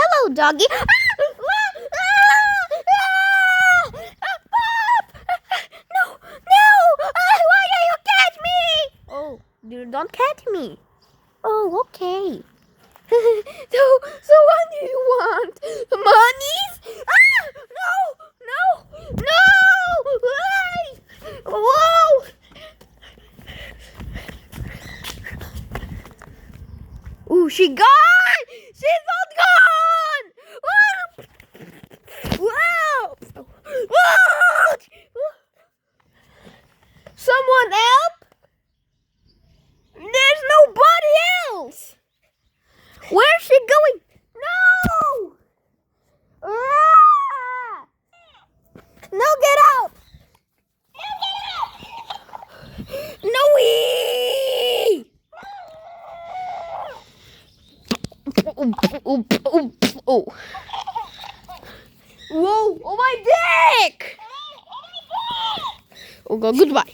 Hello, doggy. No, no! Why do you catch me? Oh, you don't catch me. Oh, okay. So what do you want? Monies? No, no, no! Whoa! Ooh, she gone! She's not gone! Wow! Whoa! Someone help? There's nobody else! Where's she going? No! Ah! No, get out! No! Oh. Whoa! Oh, my dick! Oh, God, goodbye.